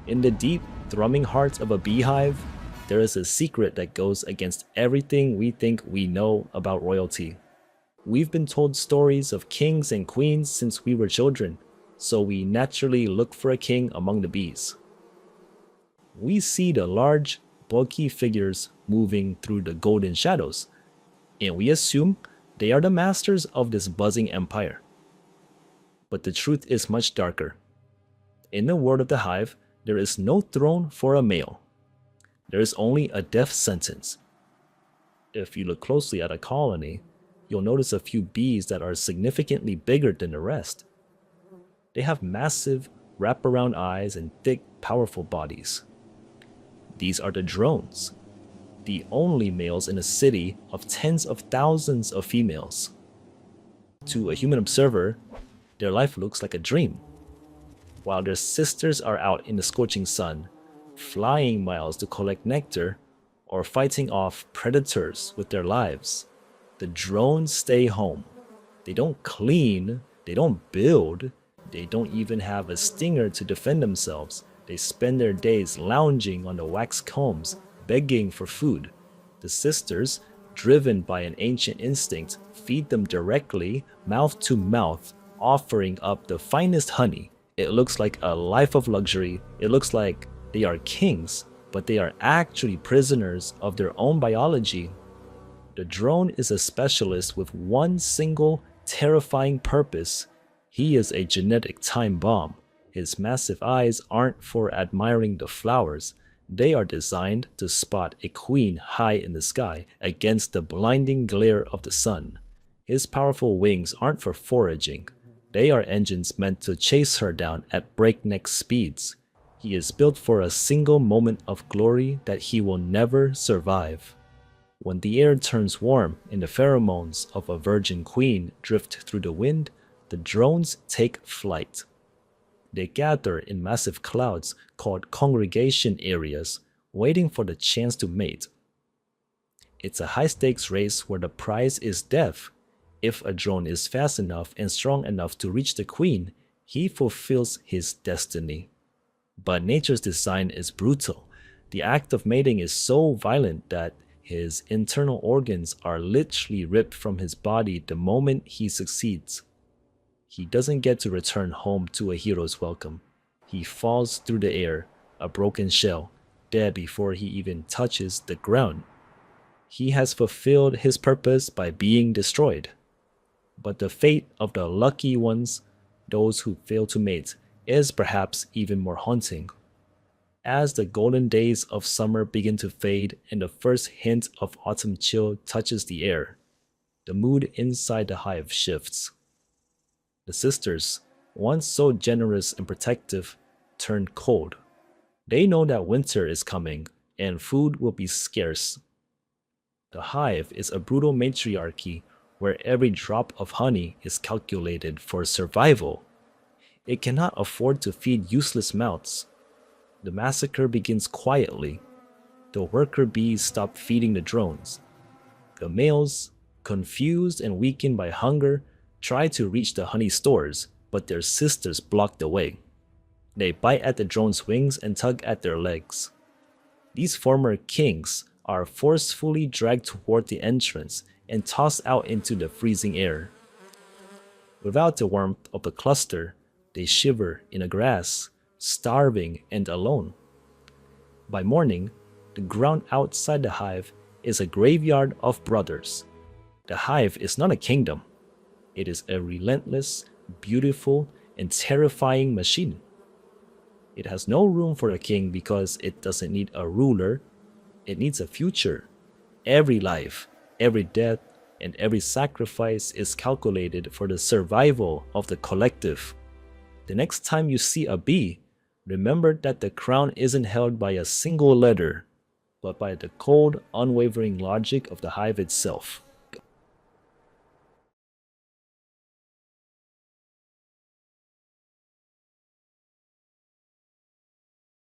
In the deep, thrumming heart of a beehive, there is a secret that goes against everything we think we know about royalty. We've been told stories of kings and queens since we were children, so we naturally look for a king among the bees. We see the large, bulky figures moving through the golden shadows, and we assume they are the masters of this buzzing empire. But the truth is much darker. In the world of the hive, there is no throne for a male. There is only a death sentence. If you look closely at a colony, you'll notice a few bees that are significantly bigger than the rest. They have massive, wraparound eyes and thick, powerful bodies. These are the drones, the only males in a city of tens of thousands of females. To a human observer, their life looks like a dream. While their sisters are out in the scorching sun, flying miles to collect nectar, or fighting off predators with their lives, the drones stay home. They don't clean, they don't build, they don't even have a stinger to defend themselves. They spend their days lounging on the wax combs, begging for food. The sisters, driven by an ancient instinct, feed them directly, mouth to mouth, offering up the finest honey. It looks like a life of luxury. It looks like they are kings, but they are actually prisoners of their own biology. The drone is a specialist with one single, terrifying purpose. He is a genetic time bomb. His massive eyes aren't for admiring the flowers. They are designed to spot a queen high in the sky against the blinding glare of the sun. His powerful wings aren't for foraging. They are engines meant to chase her down at breakneck speeds. He is built for a single moment of glory that he will never survive. When the air turns warm and the pheromones of a virgin queen drift through the wind, the drones take flight. They gather in massive clouds called congregation areas, waiting for the chance to mate. It's a high-stakes race where the prize is death. If a drone is fast enough and strong enough to reach the queen, he fulfills his destiny. But nature's design is brutal. The act of mating is so violent that his internal organs are literally ripped from his body the moment he succeeds. He doesn't get to return home to a hero's welcome. He falls through the air, a broken shell, dead before he even touches the ground. He has fulfilled his purpose by being destroyed. But the fate of the lucky ones, those who fail to mate, is perhaps even more haunting. As the golden days of summer begin to fade and the first hint of autumn chill touches the air, the mood inside the hive shifts. The sisters, once so generous and protective, turn cold. They know that winter is coming and food will be scarce. The hive is a brutal matriarchy where every drop of honey is calculated for survival. It cannot afford to feed useless mouths. The massacre begins quietly. The worker bees stop feeding the drones. The males, confused and weakened by hunger, try to reach the honey stores, but their sisters block the way. They bite at the drone's wings and tug at their legs. These former kings are forcefully dragged toward the entrance and tossed out into the freezing air. Without the warmth of the cluster, they shiver in the grass, starving and alone. By morning, the ground outside the hive is a graveyard of brothers. The hive is not a kingdom. It is a relentless, beautiful, and terrifying machine. It has no room for a king because it doesn't need a ruler. It needs a future. Every life, every death, and every sacrifice is calculated for the survival of the collective. The next time you see a bee, remember that the crown isn't held by a single letter, but by the cold, unwavering logic of the hive itself.